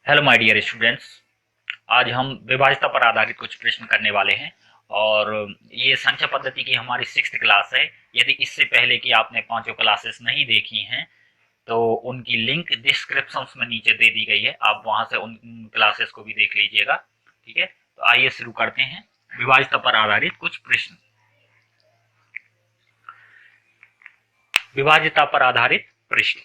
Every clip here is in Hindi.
Hello my dear students. आज हम विभाज्यता पर आधारित कुछ प्रश्न करने वाले हैं और ये संख्या पद्धति की हमारी 6th क्लास है। यदि इससे पहले कि आपने पांचों क्लासेस नहीं देखी हैं तो उनकी लिंक डिस्क्रिप्शन में नीचे दे दी गई है, आप वहां से उन क्लासेस को भी देख लीजिएगा। ठीक है, तो आइए शुरू करते हैं विभाज्यता पर आधारित कुछ प्रश्न। विभाज्यता पर आधारित प्रश्न,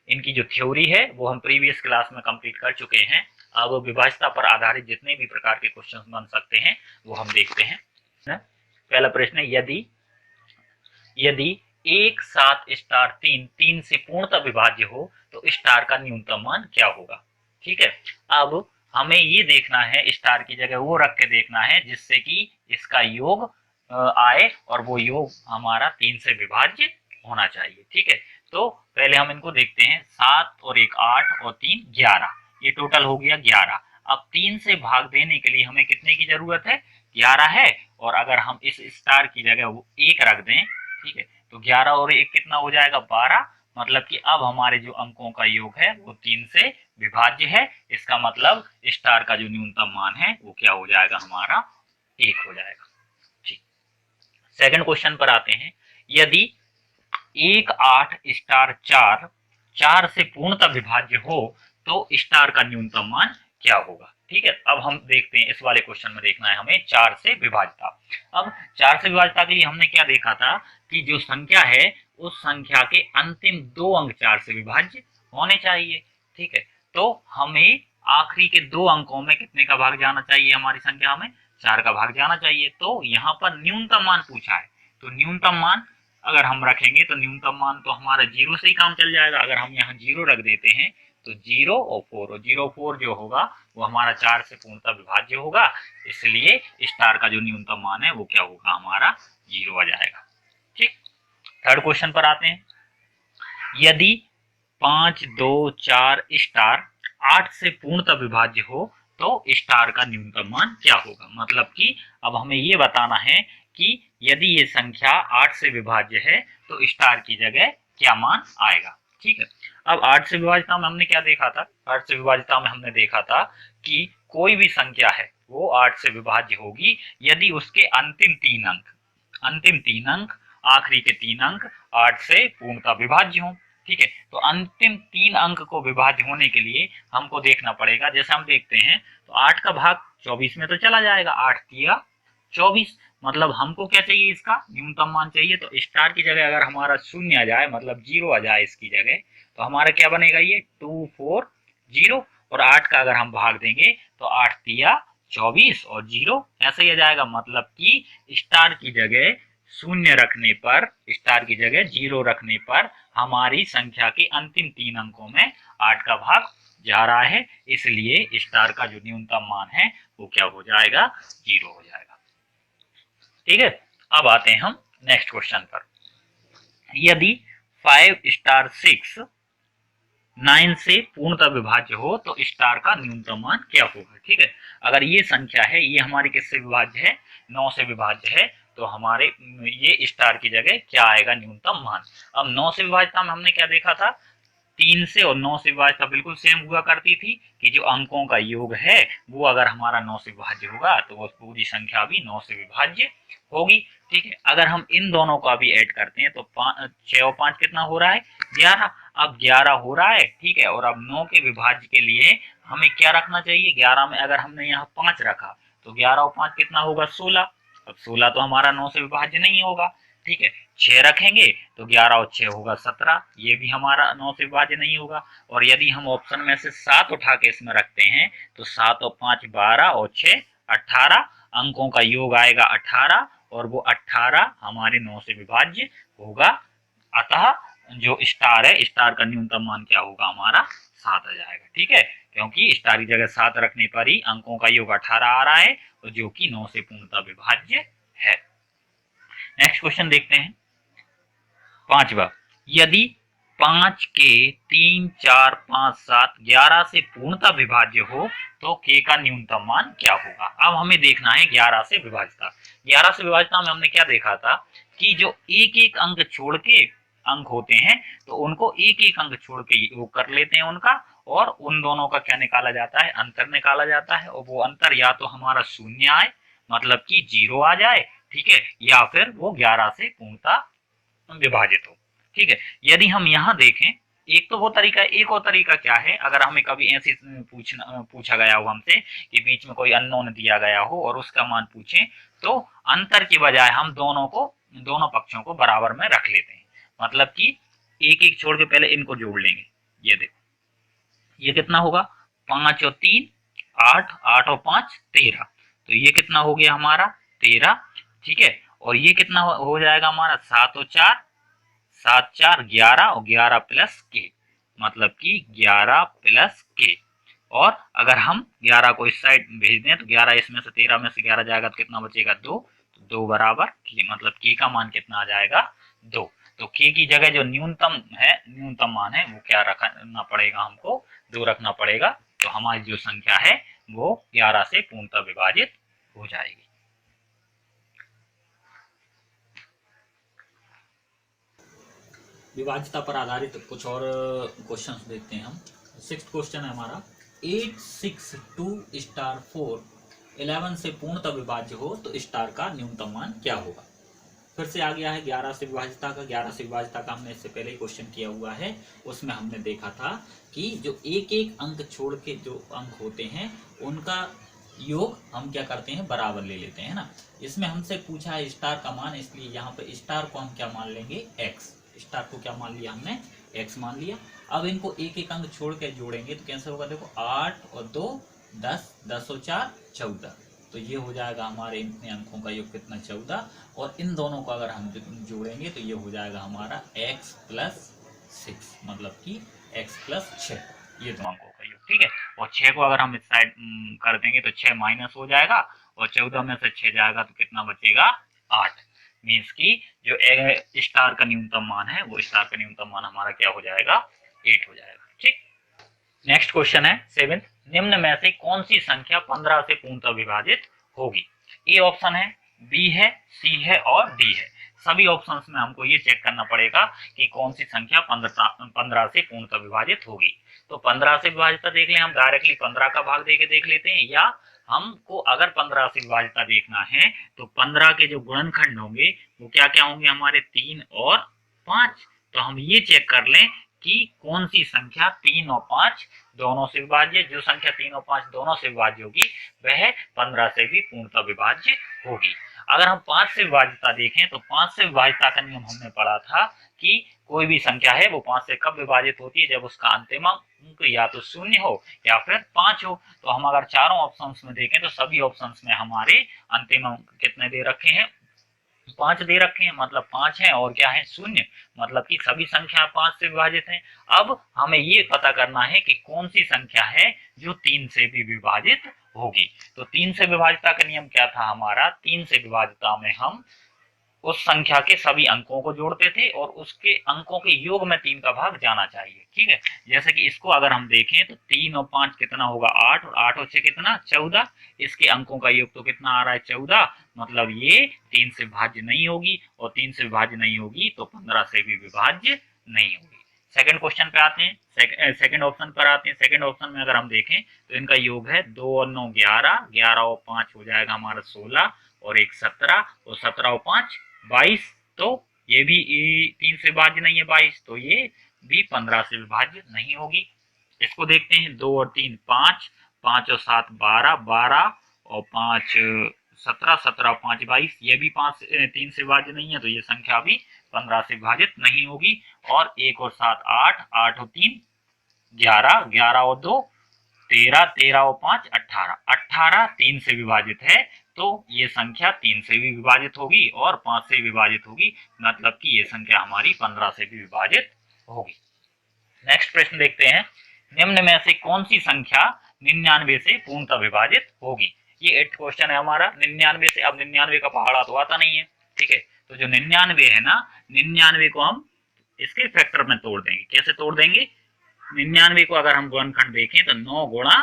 इनकी जो थ्योरी है वो हम प्रीवियस क्लास में कंप्लीट कर चुके हैं। अब विभाज्यता पर आधारित जितने भी प्रकार के क्वेश्चन बन सकते हैं वो हम देखते हैं। पहला प्रश्न है, यदि यदि 1 7 स्टार 3 3 से पूर्णतः विभाज्य हो तो स्टार का न्यूनतम मान क्या होगा। ठीक है, अब हमें ये देखना है, स्टार की जगह वो रख के देखना है जिससे कि इसका योग आए और वो योग हमारा 3 से विभाज्य होना चाहिए। ठीक है, तो पहले हम इनको देखते हैं। 7 और 1 8 और 3 11, ये टोटल हो गया 11। अब 3 से भाग देने के लिए हमें कितने की जरूरत है, 11 है। और अगर हम इस स्टार की जगह वो 1 रख दें, ठीक है, तो 11 और 1 कितना हो जाएगा, 12। मतलब कि अब हमारे जो अंकों का योग है वो 3 से विभाज्य है। इसका मतलब स्टार का जो न्यूनतम मान है वो क्या हो जाएगा, हमारा 1 हो जाएगा। ठीक, सेकंड क्वेश्चन पर आते हैं। यदि 1 8 स्टार 4 4 से पूर्णतः विभाज्य हो तो स्टार का न्यूनतम मान क्या होगा। ठीक है, अब हम देखते हैं, इस वाले क्वेश्चन में देखना है हमें 4 से विभाज्यता। अब 4 से विभाज्यता के लिए हमने क्या देखा था कि जो संख्या है उस संख्या के अंतिम 2 अंक 4 से विभाज्य होने चाहिए। ठीक है, तो हमें आखिरी के 2 अंकों में कितने का भाग जाना चाहिए, हमारी संख्या में 4 का भाग जाना चाहिए। तो यहाँ पर न्यूनतम मान पूछा है, तो न्यूनतम मान अगर हम रखेंगे तो न्यूनतम मान तो हमारा 0 से ही काम चल जाएगा। अगर हम यहाँ 0 रख देते हैं तो 0 और 4, और 0 4 जो होगा वो हमारा 4 से पूर्णतः विभाज्य होगा। इसलिए स्टार का जो न्यूनतम मान है वो क्या होगा, हमारा 0 आ जाएगा। ठीक, थर्ड क्वेश्चन पर आते हैं। यदि 5 2 4 स्टार 8 से पूर्णतः विभाज्य हो तो स्टार का न्यूनतम मान क्या होगा। मतलब कि अब हमें ये बताना है कि यदि ये संख्या 8 से विभाज्य है तो स्टार की जगह क्या मान आएगा। ठीक है, अब 8 से विभाज्यता में हमने क्या देखा था, 8 से विभाज्यता में हमने देखा था कि कोई भी संख्या है वो 8 से विभाज्य होगी यदि उसके अंतिम तीन अंक आखिरी के 3 अंक 8 से पूर्णतः विभाज्य हों। ठीक है, तो अंतिम 3 अंक को विभाज्य होने के लिए हमको देखना पड़ेगा। जैसे हम देखते हैं तो 8 का भाग 24 में तो चला जाएगा, 8 तिया 24। मतलब हमको क्या चाहिए, इसका न्यूनतम मान चाहिए। तो स्टार की जगह अगर हमारा 0 आ जाए, मतलब 0 आ जाए इसकी जगह, तो हमारा क्या बनेगा, ये 2 4 0। और 8 का अगर हम भाग देंगे तो 8 तिया 24 और 0 ऐसे ही आ जाएगा। मतलब कि स्टार की जगह 0 रखने पर, स्टार की जगह 0 रखने पर हमारी संख्या के अंतिम 3 अंकों में 8 का भाग जा रहा है। इसलिए स्टार का जो न्यूनतम मान है वो क्या हो जाएगा, 0 हो जाएगा। ठीक है, अब आते हैं हम नेक्स्ट क्वेश्चन पर। यदि 5 स्टार 6 9 से पूर्णतः विभाज्य हो तो स्टार का न्यूनतम मान क्या होगा। ठीक है, अगर ये संख्या है, ये हमारी किससे विभाज्य है, 9 से विभाज्य है, तो हमारे ये स्टार की जगह क्या आएगा, न्यूनतम मान। अब 9 से विभाज्यता में हमने क्या देखा था, 3 से और 9 से विभाज्यता बिल्कुल सेम हुआ करती थी कि जो अंकों का योग है वो अगर हमारा 9 से विभाज्य होगा तो वो पूरी संख्या भी 9 से विभाज्य होगी। ठीक है, अगर हम इन दोनों का भी ऐड करते हैं तो 6 और 5 कितना हो रहा है, 11। अब 11 हो रहा है। ठीक है, और अब 9 के विभाज्य के लिए हमें क्या रखना चाहिए, 11 में अगर हमने यहाँ 5 रखा तो 11 और 5 कितना होगा, 16। अब 16 तो हमारा 9 से विभाज्य नहीं होगा। ठीक है, 6 रखेंगे तो 11 और 6 होगा 17, ये भी हमारा 9 से विभाज्य नहीं होगा। और यदि हम ऑप्शन में से 7 उठा के इसमें रखते हैं तो 7 और 5 12 और 6 18, अंकों का योग आएगा 18 और वो 18 हमारे 9 से विभाज्य होगा। अतः जो स्टार है, स्टार का न्यूनतम मान क्या होगा, हमारा 7 आ जाएगा। ठीक है, क्योंकि स्टार की जगह 7 रखने पर ही अंकों का योग 18 आ रहा है, जो कि 9 से पूर्णतः विभाज्य है। नेक्स्ट क्वेश्चन देखते हैं, पांचवा। यदि 5 के 3 4 5 7 11 से पूर्णतः विभाज्य हो तो के का न्यूनतम मान क्या होगा। अब हमें देखना है 11 से विभाज्यता। 11 से विभाज्यता में हमने क्या देखा था कि जो एक एक अंक छोड़ के अंक होते हैं तो उनको एक एक अंक छोड़ के योग कर लेते हैं उनका, और उन दोनों का क्या निकाला जाता है, अंतर निकाला जाता है। और वो अंतर या तो हमारा शून्य आए, मतलब कि 0 आ जाए, ठीक है, या फिर वो 11 से पूर्णतः विभाजित हो। ठीक है, यदि हम यहाँ देखें, एक तो वो तरीका, एक और तरीका क्या है, अगर हमें कभी ऐसी पूछा गया हो हमसे कि बीच में कोई अननोन दिया गया हो और उसका मान पूछे, तो अंतर की बजाय हम दोनों पक्षों को बराबर में रख लेते हैं। मतलब कि एक एक छोड़ के पहले इनको जोड़ लेंगे। ये देखो, ये कितना होगा, 5 और 3 8, 8 और 5 13, तो ये कितना हो गया हमारा 13। ठीक है, और ये कितना हो जाएगा हमारा 7 और 4, 7 4 11 और 11 प्लस के, मतलब कि 11 प्लस के। और अगर हम 11 को इस साइड भेज दें तो 11 इसमें से 13 में से 11 जाएगा तो कितना बचेगा 2, तो 2 बराबर के, मतलब के का मान कितना आ जाएगा 2। तो के की जगह जो न्यूनतम मान है वो क्या रखना पड़ेगा, हमको 2 रखना पड़ेगा। तो हमारी जो संख्या है वो 11 से पूर्णतः विभाजित हो जाएगी। विभाज्यता पर आधारित कुछ और क्वेश्चंस देखते हैं हम। 6th क्वेश्चन है हमारा, 862 स्टार 4 11 से पूर्णतः विभाज्य हो तो स्टार का न्यूनतम मान क्या होगा। फिर से आ गया है 11 से विभाज्यता का। 11 से विभाज्यता का हमने इससे पहले ही क्वेश्चन किया हुआ है, उसमें हमने देखा था कि जो एक एक अंक छोड़ के जो अंक होते हैं उनका योग हम क्या करते हैं, बराबर ले लेते हैं ना। इसमें हमसे पूछा है स्टार का मान, इसलिए यहाँ पे स्टार को हम क्या मान लेंगे, एक्स। स्टार को क्या मान लिया हमने, एक्स मान लिया। अब इनको एक एक अंक छोड़ के जोड़ेंगे तो कैसे होगा, देखो 8 और 2 10, 10 और 4 14, तो ये हो जाएगा हमारे इतने अंकों का योग कितना 14। और इन दोनों को अगर हम जोड़ेंगे तो ये हो जाएगा हमारा x प्लस 6, मतलब कि x प्लस 6, ये दो अंकों का योग। ठीक है, और 6 को अगर हम इस साइड कर देंगे तो 6 माइनस हो जाएगा और 14 में से 6 जाएगा तो कितना बचेगा 8। मीन्स की जो स्टार का न्यूनतम मान है वो स्टार का न्यूनतम मान हमारा क्या हो जाएगा, 8 हो जाएगा। ठीक, नेक्स्ट क्वेश्चन है 7th, निम्न में से कौन सी संख्या 15 से पूर्णतः विभाजित होगी। ए ऑप्शन है, बी है, सी है और डी है। सभी ऑप्शंस में हमको ये चेक करना पड़ेगा कि कौन सी संख्या 15 से पूर्णतः विभाजित होगी। तो 15 से विभाजित देख लें, हम डायरेक्टली 15 का भाग देके देख लेते हैं, या हमको अगर 15 से विभाजित देखना है तो 15 के जो गुणनखंड होंगे वो क्या क्या होंगे हमारे, 3 और 5। तो हम ये चेक कर लें कि कौन सी संख्या 3 और 5 दोनों से विभाज्य, जो संख्या 3 और 5 दोनों से विभाज्य होगी वह 15 से भी पूर्णतः विभाज्य होगी। अगर हम 5 से विभाज्यता देखें तो 5 से विभाज्यता का नियम हमने पढ़ा था कि कोई भी संख्या है वो 5 से कब विभाजित होती है, जब उसका अंतिम अंक या तो 0 हो या फिर 5 हो। तो हम अगर चारों ऑप्शंस में देखें तो सभी ऑप्शंस में हमारे अंतिम अंक कितने दे रखे हैं, 5 दे रखे हैं, मतलब 5 है और क्या है 0, मतलब कि सभी संख्या 5 से विभाजित हैं। अब हमें ये पता करना है कि कौन सी संख्या है जो 3 से भी विभाजित होगी। तो 3 से विभाजिता का नियम क्या था हमारा, 3 से विभाजिता में हम उस संख्या के सभी अंकों को जोड़ते थे और उसके अंकों के योग में 3 का भाग जाना चाहिए। ठीक है, जैसे कि इसको अगर हम देखें तो 3 और 5 कितना होगा 8, और 8 और 6 कितना 14, इसके अंकों का योग तो कितना आ रहा है 14, मतलब ये 3 से विभाज्य नहीं होगी, और 3 से विभाज्य नहीं होगी तो 15 से भी विभाज्य नहीं होगी। सेकंड क्वेश्चन पे आते हैं, सेकंड ऑप्शन पर आते हैं। सेकंड ऑप्शन में अगर हम देखें तो इनका योग है 2 और 9 11, 11 और 5 हो जाएगा हमारा 16, और 1 17, और 17 और 5 22, तो ये भी 3 से विभाज्य नहीं है 22, तो ये भी 15 से विभाज्य नहीं होगी। इसको देखते हैं, 2 और 3 5, 5 और 7 12, 12 और 5 17, 17 और 5 22, ये भी 3 से विभाज्य नहीं है, तो ये संख्या भी 15 से विभाजित नहीं होगी। और 1 और 7 8, 8 और 3 11, 11 और 2 13, 13 और 5 18, 18 3 से विभाजित है, तो ये संख्या 3 से भी विभाजित होगी और 5 से विभाजित होगी, मतलब कि ये संख्या हमारी 15 से भी विभाजित होगी। नेक्स्ट प्रश्न देखते हैं, निम्न में से कौन सी संख्या 99 से पूर्णतः विभाजित होगी। ये 8th क्वेश्चन है हमारा, 99 से। अब 99 का पहाड़ा तो आता नहीं है, ठीक है, तो जो 99 है ना, 99 को हम इसके फैक्टर में तोड़ देंगे। कैसे तोड़ देंगे, 99 को अगर हम गुणनखंड देखें तो 9 गुणा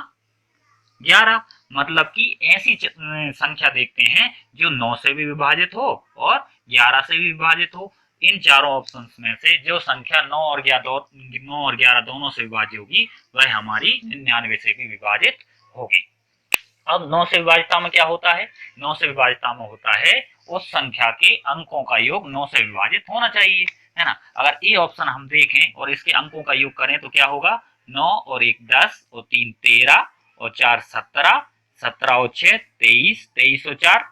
11, मतलब कि ऐसी संख्या देखते हैं जो 9 से भी विभाजित हो और 11 से भी विभाजित हो। इन चारों ऑप्शंस में से जो संख्या 9 और 11 दोनों से विभाज्य होगी वह हमारी 99 से भी विभाजित होगी। अब 9 से विभाजिता में क्या होता है? 9 से विभाजिता में होता है उस संख्या के अंकों का योग 9 से विभाजित होना चाहिए, है ना। अगर ए ऑप्शन हम देखें और इसके अंकों का योग करें तो क्या होगा? 9 और 1 10 और 3 13 और 4 17, 17 और 6 23, 23 और 4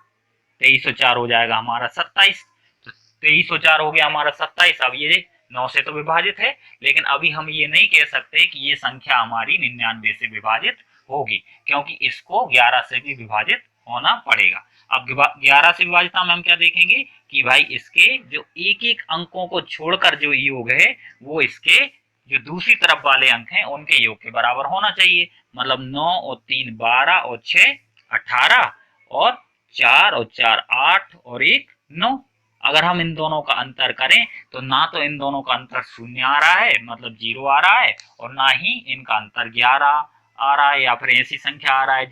23 और 4 हो जाएगा हमारा 27। तो 23 और 4 हो गया हमारा 27। अब ये 9 से तो विभाजित है, लेकिन अभी हम ये नहीं कह सकते कि ये संख्या हमारी 99 से विभाजित होगी, क्योंकि इसको 11 से भी विभाजित होना पड़ेगा। अब 11 से विभाजित में हम क्या देखेंगे कि भाई इसके जो एक एक अंकों को छोड़कर जो योग है वो इसके जो दूसरी तरफ वाले अंक हैं उनके योग के बराबर होना चाहिए। मतलब 9 और 3 12 और 6 18 और 4 और 4 8 और 1 9। अगर हम इन दोनों का अंतर करें तो ना तो इन दोनों का अंतर 0 आ रहा है, मतलब 0 आ रहा है, और ना ही इनका अंतर 11 आ रहा है या फिर ऐसी संख्या आ रहा है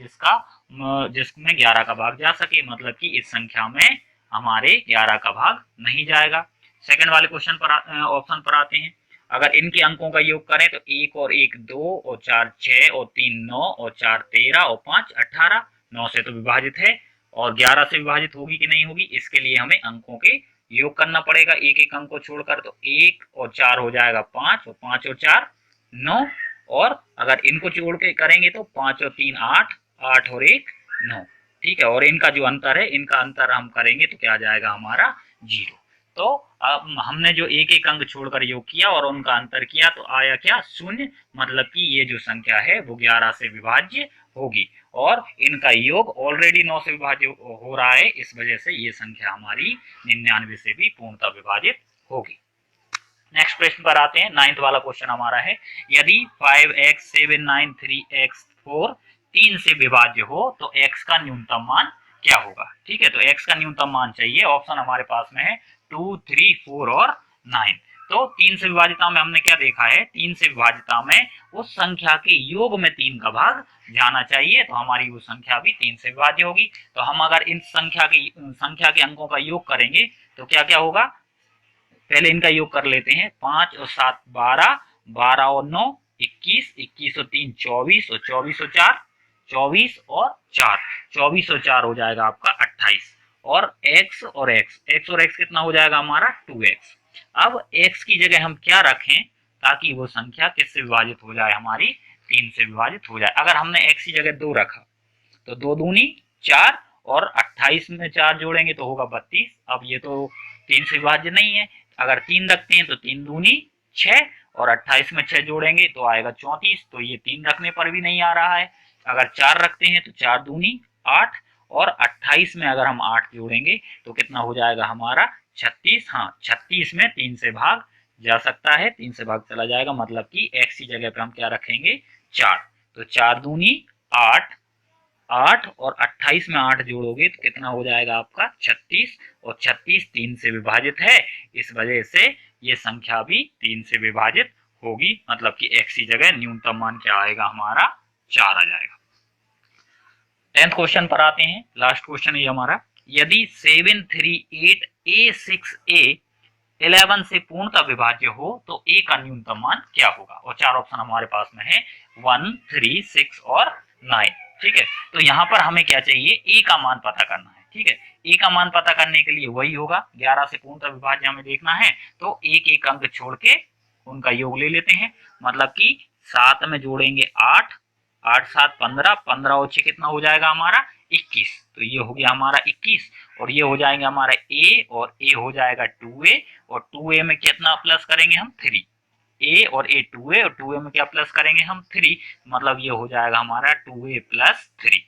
जिसमें 11 का भाग जा सके, मतलब कि इस संख्या में हमारे 11 का भाग नहीं जाएगा। सेकंड वाले क्वेश्चन पर ऑप्शन पर आते हैं। अगर इनके अंकों का योग करें तो 1 और 1 2 और 4 6 और 3 9 और 4 13 और 5 18। 9 से तो विभाजित है और 11 से विभाजित होगी कि नहीं होगी, इसके लिए हमें अंकों के योग करना पड़ेगा एक एक अंक को छोड़कर। तो 1 और 4 हो जाएगा 5 और 5 और 4 9, और अगर इनको जोड़ के करेंगे तो 5 और 3 8, 8 और 1 9। ठीक है, और इनका जो अंतर है, इनका अंतर हम करेंगे तो क्या आ जाएगा हमारा 0। तो अब हमने जो एक एक अंक छोड़कर योग किया और उनका अंतर किया तो आया क्या? 0। मतलब कि ये जो संख्या है वो 11 से विभाज्य होगी, और इनका योग ऑलरेडी 9 से विभाज्य हो रहा है, इस वजह से ये संख्या हमारी 99 से भी पूर्णतः विभाजित होगी। नेक्स्ट प्रश्न पर आते हैं। 9th वाला क्वेश्चन हमारा है, यदि 5x 7 9 3x 4 3 से विभाज्य हो तो x का न्यूनतम मान क्या होगा? ठीक है, तो x का न्यूनतम मान चाहिए। ऑप्शन हमारे पास में है 2 3 4 और 9। तो 3 से विभाजिता में हमने क्या देखा है? 3 से विभाजिता में उस संख्या के योग में 3 का भाग जाना चाहिए, तो हमारी वो संख्या भी 3 से विभाज्य होगी। तो हम अगर इन संख्या के अंकों का योग करेंगे तो क्या क्या होगा? पहले इनका योग कर लेते हैं। 5 और 7 12, 12 और 9 21, 21 और 3 24 और 24 और 4 24 और 4 24 और 4 हो जाएगा आपका 28। और x और x कितना हो जाएगा हमारा? 2x। अब x की जगह हम क्या रखें ताकि वो संख्या किससे विभाजित हो जाए? हमारी 3 से विभाजित हो जाए। अगर हमने x की जगह 2 रखा तो 2 दूनी 4, और 28 में 4 जोड़ेंगे तो होगा 32। अब ये तो 3 से विभाज्य नहीं है। अगर 3 रखते हैं तो 3 दूनी 6, और 28 में 6 जोड़ेंगे तो आएगा 34। तो ये 3 रखने पर भी नहीं आ रहा है। अगर 4 रखते हैं तो 4 दूनी 8, और 28 में अगर हम 8 जोड़ेंगे तो कितना हो जाएगा हमारा? 36। हाँ, 36 में 3 से भाग जा सकता है, 3 से भाग चला जाएगा, मतलब कि x की जगह पे हम क्या रखेंगे? 4। तो 4 दूनी 8, 8 और 28 में 8 जोड़ोगे तो कितना हो जाएगा आपका? 36। और 36 3 से विभाजित है, इस वजह से ये संख्या भी 3 से विभाजित होगी, मतलब कि x की जगह न्यूनतम मान क्या आएगा हमारा? 4 आ जाएगा। 10th क्वेश्चन पर आते हैं। लास्ट क्वेश्चन है हमारा, यदि 7 3 8 a 6 a 11 से पूर्णतः विभाज्य हो तो a का न्यूनतम मान क्या होगा? और 4 ऑप्शन हमारे पास में है 1 3 6 और 9। ठीक है, तो यहाँ पर हमें क्या चाहिए? a का मान पता करना है। ठीक है, a का मान पता करने के लिए वही होगा, 11 से पूर्णतः विभाज्य हमें देखना है, तो एक एक अंक छोड़ के उनका योग ले लेते हैं। मतलब कि 7 में जोड़ेंगे 8, 8 7 15, 15 और 6 कितना हो जाएगा हमारा? 21। तो ये हो गया हमारा 21, और ये हो जाएंगे हमारा a, और a हो जाएगा 2a, और 2a में कितना प्लस करेंगे हम? 3। a और a 2a, और 2a में क्या प्लस करेंगे हम? 3। मतलब ये हो जाएगा हमारा 2a प्लस 3।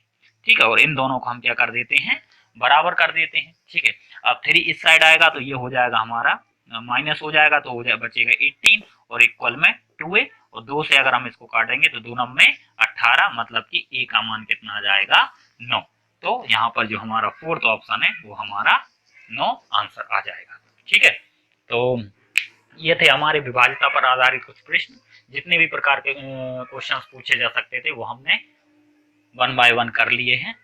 ठीक है, और इन दोनों को हम क्या कर देते हैं? बराबर कर देते हैं। ठीक है, अब 3 इस साइड आएगा तो ये हो जाएगा हमारा माइनस हो जाएगा, तो हो जाए बचेगा 18, और इक्वल में 2a, और 2 से अगर हम इसको काटेंगे तो 2 में 18, मतलब कि a का मान कितना आ जाएगा? 9। तो यहाँ पर जो हमारा 4th ऑप्शन है वो हमारा 9 आंसर आ जाएगा। ठीक है, तो ये थे हमारे विभाज्यता पर आधारित कुछ प्रश्न। जितने भी प्रकार के क्वेश्चंस पूछे जा सकते थे वो हमने 1 बाय 1 कर लिए हैं।